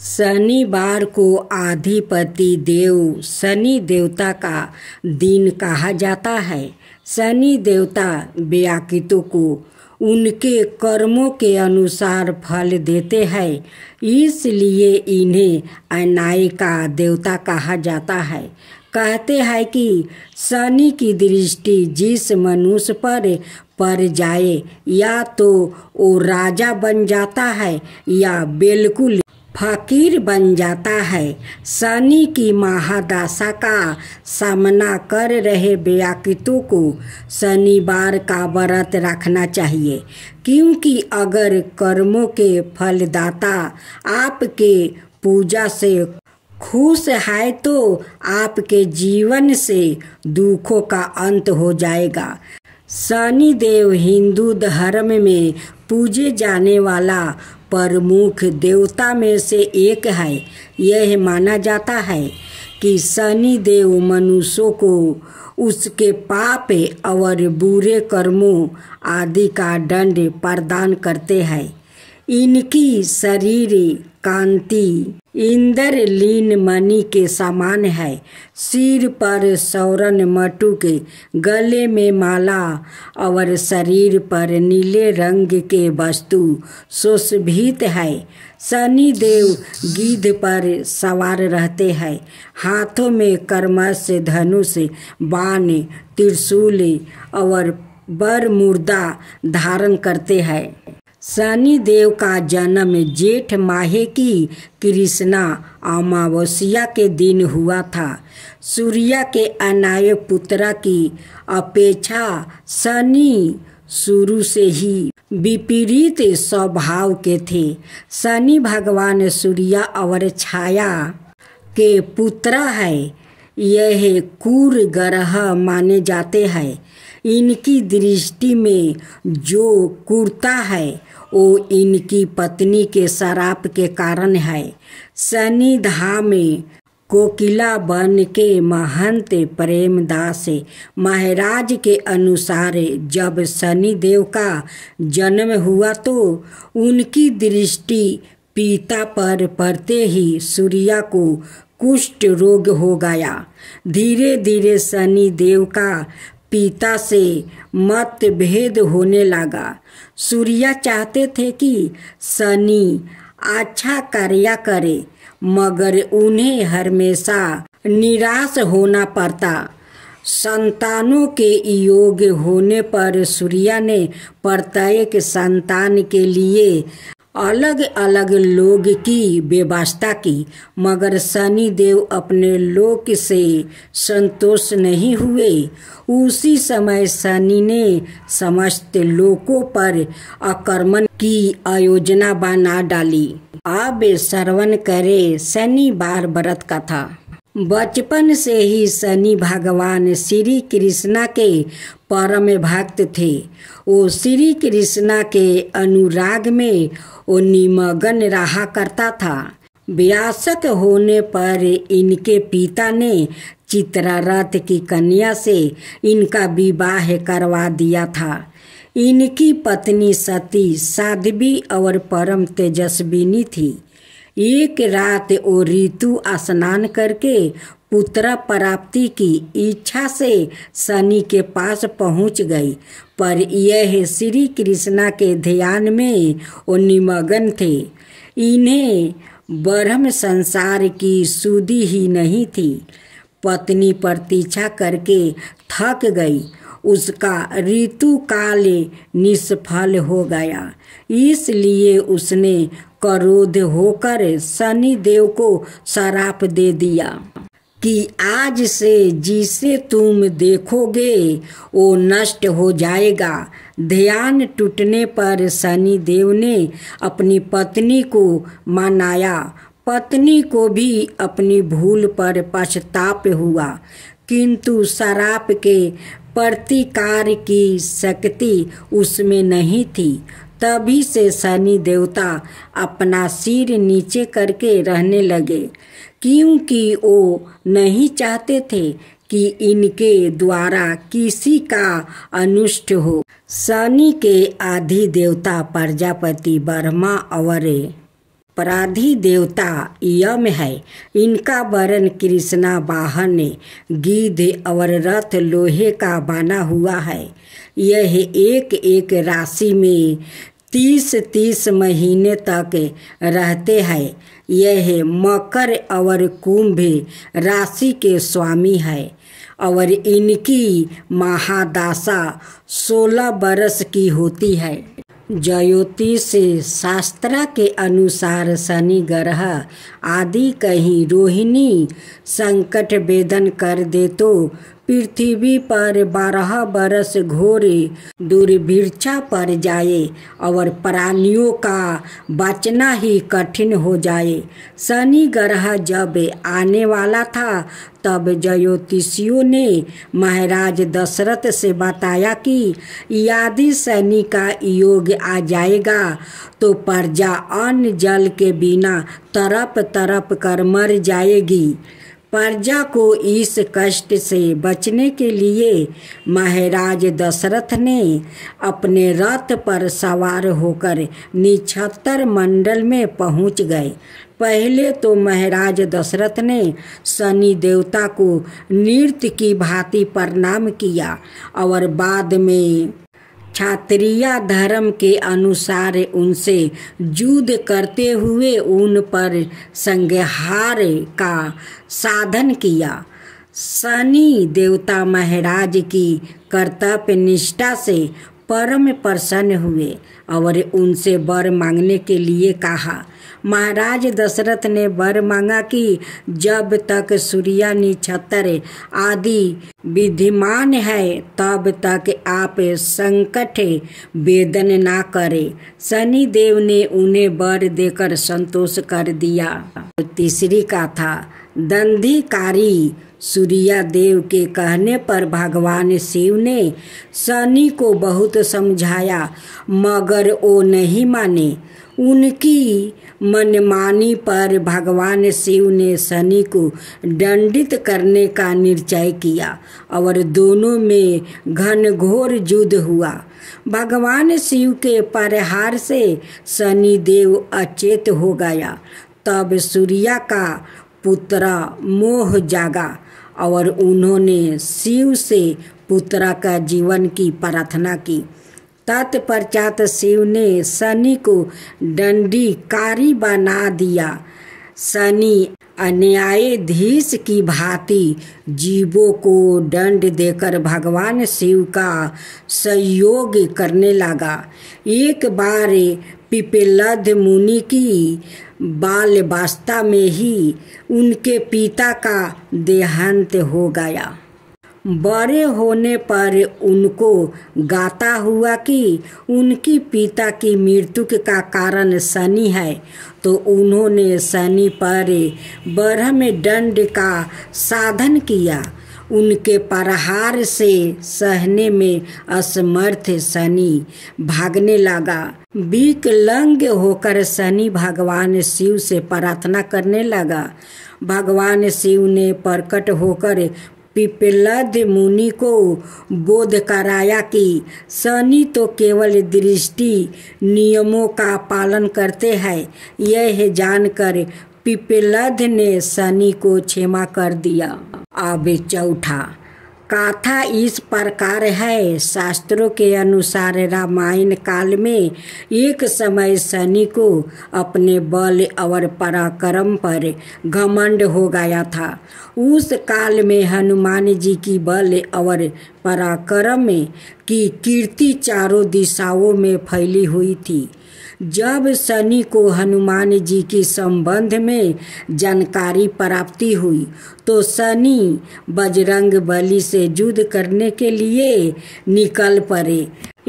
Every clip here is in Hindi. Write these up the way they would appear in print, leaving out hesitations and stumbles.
शनिवार को अधिपति देव शनि देवता का दिन कहा जाता है। शनि देवता व्यक्तियों को उनके कर्मों के अनुसार फल देते हैं, इसलिए इन्हें अन्याय का देवता कहा जाता है। कहते हैं कि शनि की दृष्टि जिस मनुष्य पर पड़ जाए या तो वो राजा बन जाता है या बिल्कुल फकीर बन जाता है। शनि की महादशा का सामना कर रहे व्यक्तियों को शनिवार का व्रत रखना चाहिए, क्योंकि अगर कर्मों के फलदाता आपके पूजा से खुश है तो आपके जीवन से दुखों का अंत हो जाएगा। शनि देव हिंदू धर्म में पूजे जाने वाला प्रमुख देवता में से एक है। यह माना जाता है कि शनि देव मनुष्यों को उसके पाप और बुरे कर्मों आदि का दंड प्रदान करते हैं। इनकी शरीर कांति इंद्रलीन मणि के समान है। सिर पर स्वर्ण मटुक, गले में माला और शरीर पर नीले रंग के वस्तु सुशोभित है। शनि देव गिद्ध पर सवार रहते हैं। हाथों में कर्मश, धनुष, बाण, त्रिशूल और बरमुर्दा धारण करते हैं। शनि देव का जन्म जेठ माह की कृष्णा अमावस्या के दिन हुआ था। सूर्य के अन्याय पुत्र की अपेक्षा शनि शुरू से ही विपरीत स्वभाव के थे। शनि भगवान सूर्य और छाया के पुत्र है। यह क्रूर ग्रह माने जाते हैं। इनकी दृष्टि में जो क्रूरता है वो इनकी पत्नी के श्राप के कारण है। शनि धाम में कोकिला बन के महंत प्रेमदास महाराज के अनुसार जब शनि देव का जन्म हुआ तो उनकी दृष्टि पिता पर पड़ते ही सूर्य को कुष्ठ रोग हो गया। धीरे धीरे शनि देव का पिता से मतभेद होने लगा। सूर्य चाहते थे कि शनि अच्छा कार्य करे, मगर उन्हें हमेशा निराश होना पड़ता। संतानों के योग होने पर सूर्य ने प्रत्येक संतान के लिए अलग अलग लोक की व्यवस्था की, मगर शनि देव अपने लोक से संतोष नहीं हुए। उसी समय शनि ने समस्त लोकों पर आक्रमण की योजना बना डाली। अब श्रवण करे शनिवार व्रत कथा। बचपन से ही शनि भगवान श्री कृष्णा के परम भक्त थे। वो श्री कृष्णा के अनुराग में वो निमग्न रहा करता था। वयस्क होने पर इनके पिता ने चित्ररथ की कन्या से इनका विवाह करवा दिया था। इनकी पत्नी सती साध्वी और परम तेजस्विनी थी। एक रात वो ऋतु स्नान करके पुत्र प्राप्ति की इच्छा से शनि के पास पहुंच गई, पर यह श्री कृष्णा के ध्यान में वो निमग्न थे। इन्हें ब्रह्म संसार की सुधि ही नहीं थी। पत्नी प्रतीक्षा करके थक गई। उसका ऋतु काल निष्फल हो गया, इसलिए उसने क्रोध होकर शनि देव को श्राप दे दिया कि आज से जिसे तुम देखोगे वो नष्ट हो जाएगा। ध्यान टूटने पर शनि देव ने अपनी पत्नी को मनाया। पत्नी को भी अपनी भूल पर पछताप हुआ, किंतु श्राप के प्रतिकार की शक्ति उसमें नहीं थी। तभी से शनि देवता अपना सिर नीचे करके रहने लगे, क्योंकि वो नहीं चाहते थे कि इनके द्वारा किसी का अनिष्ट हो। शनि के आदि देवता प्रजापति, ब्रह्मा और अपराधी देवता यम है, इनका वर्ण कृष्णा वाहन गिद्ध और रथ लोहे का बना हुआ है। यह एक एक राशि में 30-30 महीने तक रहते हैं। यह मकर और कुंभ राशि के स्वामी है और इनकी महादशा 16 वर्ष की होती है। ज्योतिष शास्त्र के अनुसार शनि ग्रह आदि कहीं रोहिणी संकट वेदन कर दे तो पृथ्वी पर 12 वर्ष घोर दुर्भिक्षा पड़ जाए और प्राणियों का बचना ही कठिन हो जाए। शनि ग्रह जब आने वाला था तब ज्योतिषियों ने महाराज दशरथ से बताया कि यदि शनि का योग आ जाएगा तो प्रजा अन्न जल के बिना तड़प तड़प कर मर जाएगी। प्रजा को इस कष्ट से बचने के लिए महाराज दशरथ ने अपने रथ पर सवार होकर निछत्र मंडल में पहुंच गए। पहले तो महाराज दशरथ ने शनि देवता को नृत्य की भांति प्रणाम किया और बाद में क्षत्रिय धर्म के अनुसार उनसे युद्ध करते हुए उन पर संहार का साधन किया। शनि देवता महाराज की कर्तव्य निष्ठा से परम प्रसन्न हुए और उनसे वर मांगने के लिए कहा। महाराज दशरथ ने वर मांगा कि जब तक सूर्य नक्षत्र आदि विद्यमान है तब तक आप संकट वेदन ना करें। शनि देव ने उन्हें वर देकर संतोष कर दिया। तीसरी कथा, दंधीकारी सूर्य देव के कहने पर भगवान शिव ने शनि को बहुत समझाया मगर वो नहीं माने। उनकी मनमानी पर भगवान शिव ने शनि को दंडित करने का निश्चय किया और दोनों में घनघोर युद्ध हुआ। भगवान शिव के प्रहार से शनि देव अचेत हो गया। तब सूर्य का पुत्र मोह जागा और उन्होंने शिव से पुत्र का जीवन की प्रार्थना की। तत्पश्चात शिव ने शनि को दंडीकारी बना दिया। शनि अन्यायाधीश की भांति जीवों को दंड देकर भगवान शिव का सहयोग करने लगा। एक बार पिप्पलद मुनि की बाल्यावस्था में ही उनके पिता का देहांत हो गया। बड़े होने पर उनको गाता हुआ कि उनकी पिता की मृत्यु का कारण शनि है, तो उन्होंने शनि पर ब्रह्म दंड का साधन किया। उनके प्रहार से सहने में असमर्थ शनि भागने लगा। विकलांग होकर शनि भगवान शिव से प्रार्थना करने लगा। भगवान शिव ने प्रकट होकर पिप्पलद मुनि को बोध कराया कि शनि तो केवल दृष्टि नियमों का पालन करते हैं। यह जानकर पिप्पलद ने शनि को क्षमा कर दिया। अब चौथा कथा इस प्रकार है। शास्त्रों के अनुसार रामायण काल में एक समय शनि को अपने बल और पराक्रम पर घमंड हो गया था। उस काल में हनुमान जी की बल और पराक्रम की कीर्ति चारों दिशाओं में फैली हुई थी। जब शनि को हनुमान जी के संबंध में जानकारी प्राप्ति हुई तो शनि बजरंग बली से युद्ध करने के लिए निकल पड़े।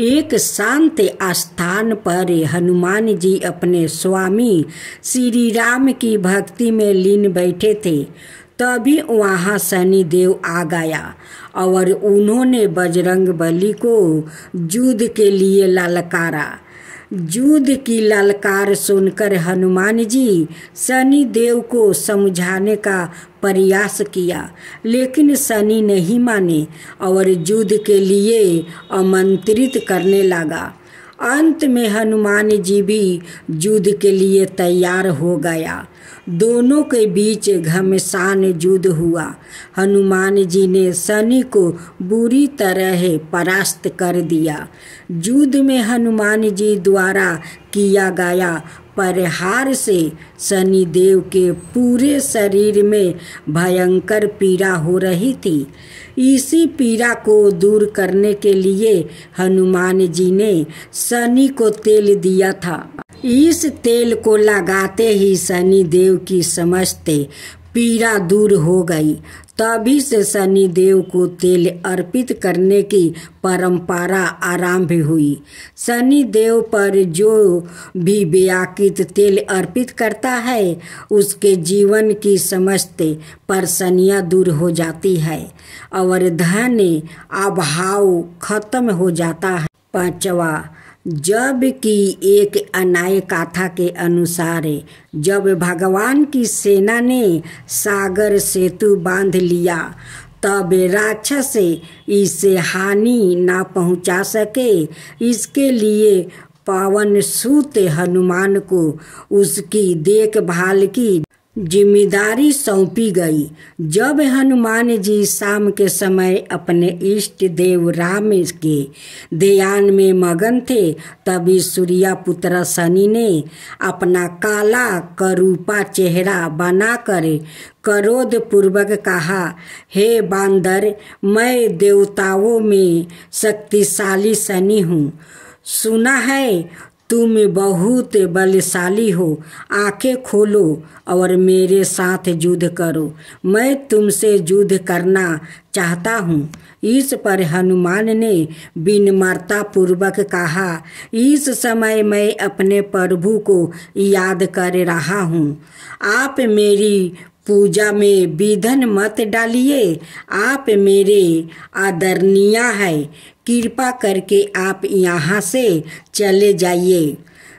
एक शांत स्थान पर हनुमान जी अपने स्वामी श्री राम की भक्ति में लीन बैठे थे। तभी वहाँ शनि देव आ गया और उन्होंने बजरंग बली को युद्ध के लिए ललकारा। युद्ध की ललकार सुनकर हनुमान जी शनि देव को समझाने का प्रयास किया, लेकिन शनि नहीं माने और युद्ध के लिए आमंत्रित करने लगा। अंत में हनुमान जी भी युद्ध के लिए तैयार हो गया। दोनों के बीच घमासान युद्ध हुआ। हनुमान जी ने शनि को बुरी तरह परास्त कर दिया। युद्ध में हनुमान जी द्वारा किया गया प्रहार से शनि देव के पूरे शरीर में भयंकर पीड़ा हो रही थी। इसी पीड़ा को दूर करने के लिए हनुमान जी ने शनि को तेल दिया था। इस तेल को लगाते ही शनि देव की समस्त पीड़ा दूर हो गई। तभी से शनि देव को तेल अर्पित करने की परंपरा आरंभ हुई। शनि देव पर जो भी व्याकृत तेल अर्पित करता है उसके जीवन की समस्त परेशानियां दूर हो जाती है और धन अभाव खत्म हो जाता है। 5वां, जब कि एक अन्याय गाथा के अनुसार जब भगवान की सेना ने सागर सेतु बांध लिया तब राक्षस इसे हानि ना पहुंचा सके, इसके लिए पवन सुत हनुमान को उसकी देखभाल की जिम्मेदारी सौंपी गई। जब हनुमान जी शाम के समय अपने इष्ट देव राम के ध्यान में मगन थे, तभी सूर्य पुत्र शनि ने अपना काला करूपा चेहरा बनाकर क्रोध पूर्वक कहा, हे बांदर, मैं देवताओं में शक्तिशाली शनि हूँ। सुना है तुम बहुत बलशाली हो। आंखें खोलो और मेरे साथ युद्ध करो। मैं तुमसे युद्ध करना चाहता हूँ। इस पर हनुमान ने विनम्रता पूर्वक कहा, इस समय मैं अपने प्रभु को याद कर रहा हूँ। आप मेरी पूजा में विघ्न मत डालिए। आप मेरे आदरणीय हैं। कृपा करके आप यहाँ से चले जाइए।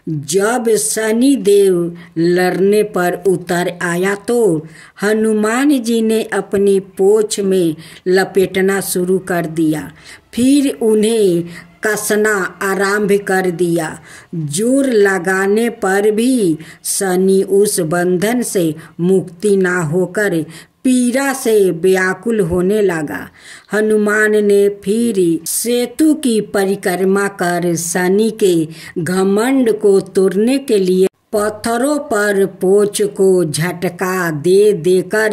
जब शनि देव लड़ने पर उतर आया तो हनुमान जी ने अपनी पूंछ में लपेटना शुरू कर दिया। फिर उन्हें कसना आरंभ कर दिया। जोर लगाने पर भी शनि उस बंधन से मुक्ति ना होकर पीड़ा से व्याकुल होने लगा। हनुमान ने फिर सेतु की परिक्रमा कर शनि के घमंड को तोड़ने के लिए पत्थरों पर पोंछ को झटका दे देकर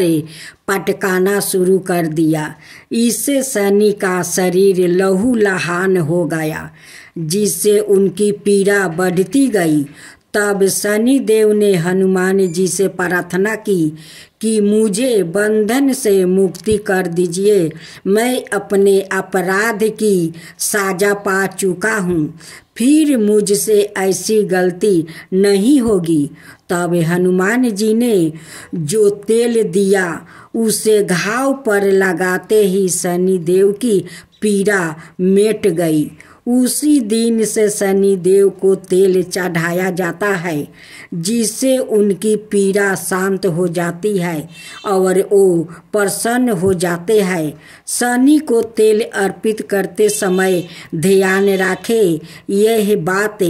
पटकाना शुरू कर दिया। इससे शनि का शरीर लहूलुहान हो गया, जिससे उनकी पीड़ा बढ़ती गई। तब शनि देव ने हनुमान जी से प्रार्थना की कि मुझे बंधन से मुक्ति कर दीजिए। मैं अपने अपराध की सजा पा चुका हूँ, फिर मुझसे ऐसी गलती नहीं होगी। तब हनुमान जी ने जो तेल दिया उसे घाव पर लगाते ही शनि देव की पीड़ा मिट गई। उसी दिन से शनि देव को तेल चढ़ाया जाता है, जिससे उनकी पीड़ा शांत हो जाती है और वो प्रसन्न हो जाते हैं। शनि को तेल अर्पित करते समय ध्यान रखें यह बात,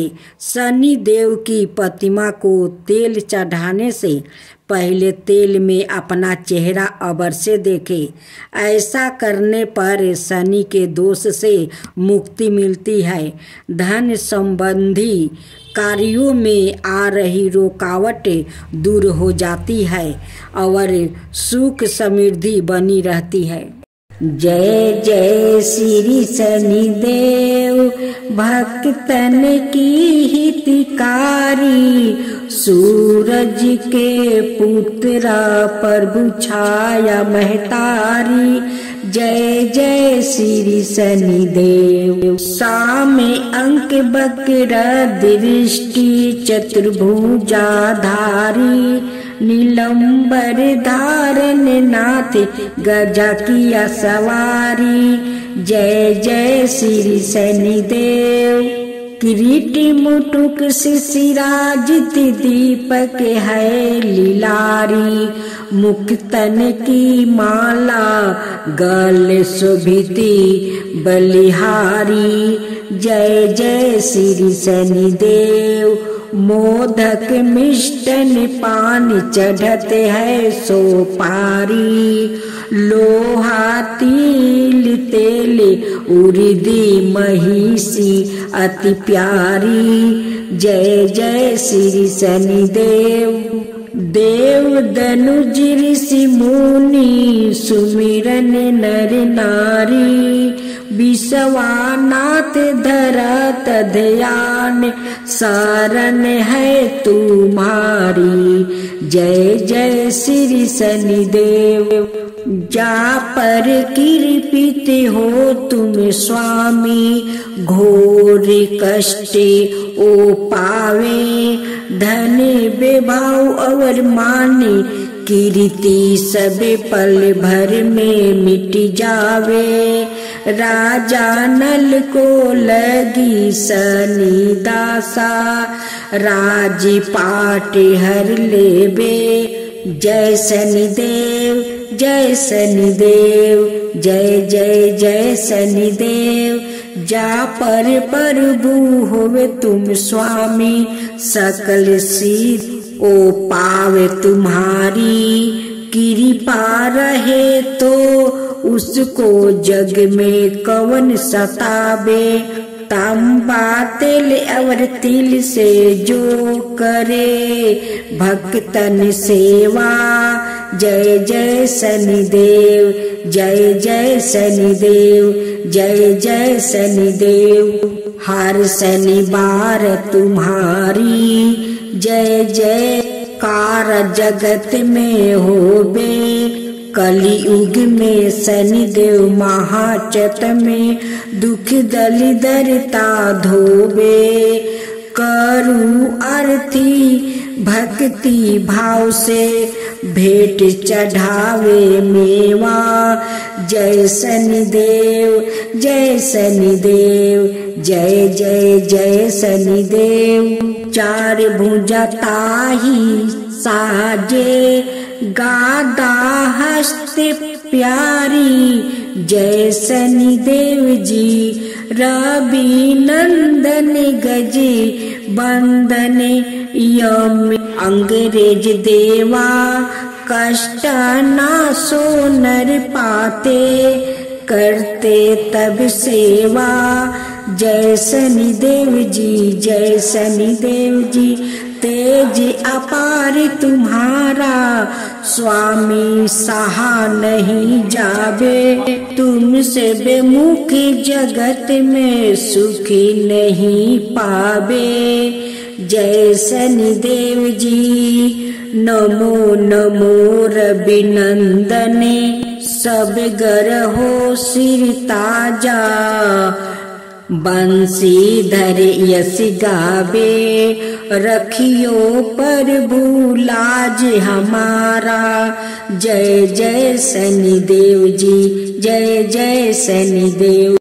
शनि देव की प्रतिमा को तेल चढ़ाने से पहले तेल में अपना चेहरा अवश्य देखें। ऐसा करने पर शनि के दोष से मुक्ति मिलती है। धन संबंधी कार्यों में आ रही रुकावट दूर हो जाती है और सुख समृद्धि बनी रहती है। जय जय श्री शनिदेव, भक्तन की हितकारी, सूरज के पुत्र प्रभु छाया महतारी। जय जय श्री शनिदेव। सामे अंक बक्र दृष्टि, चतुर्भुजाधारी, नीलंबर धारण नाथ, गजा किया सवारी। जय जय श्री शनिदेव। किरीट मुटुक सिराजित, दीपक है लीलारी, मुक्तन की माला गल शोभिती बलिहारी। जय जय श्री शनिदेव। मोदक मिष्टन पान चढ़ते है सोपारी, लोहा तिल तेल उर्दी महिषी अति प्यारी। जय जय श्री शनिदेव। देव दनुज ऋषि मुनि सुमिरन नर नारी, विश्वानाथ धरत ध्यान शरण है तुम्हारी। जय जय श्री शनिदेव। जा पर कृपित हो तुम स्वामी, घोर कष्ट ओ पावे, धन विभाव और माने कीर्ति सब पल भर में मिट जावे। राजा नल को लगी शनि दासा, राजपाट हर लेबे। जय शनिदेव जय शनिदेव, जय जय जय शनिदेव। जा पर प्रभु होवे तुम स्वामी, सकल सिद्ध ओ पावे तुम्हारी। कृपा रहे तो उसको जग में कवन सतावे, तांबा तेल और तिल से जो करे भक्तन सेवा। जय जय शनिदेव, जय जय शनिदेव, जय जय शनिदेव। हर शनिवार तुम्हारी जय जयकार जगत में होबे। कलियुग में शनिदेव महाचत में दुख दलिदरता धोबे। करू आरती भक्ति भाव से भेंट चढ़ावे मेवा। जय शनिदेव जय शनिदेव, जय जय जय शनिदेव। चार भुजा ताही साजे, गादा हस्त प्यारी। जय शनिदेव जी। रवि नंदन गजे बंदन यम अंग्रेज देवा, कष्ट ना सो नर पाते, करते तब सेवा। जय शनिदेव जी, जय शनिदेव जी। तेज अपार तुम्हारा स्वामी, सहा नहीं जावे। तुमसे बेमुख जगत में सुखी नहीं पावे। जय शनिदेव जी। नमो नमो रवि नंदन, सब ग्रहो सिर ताजा। बंसीधर यश गावे, रखियो प्रभु लाज हमारा। जय जय शनिदेव जी, जय जय शनिदेव।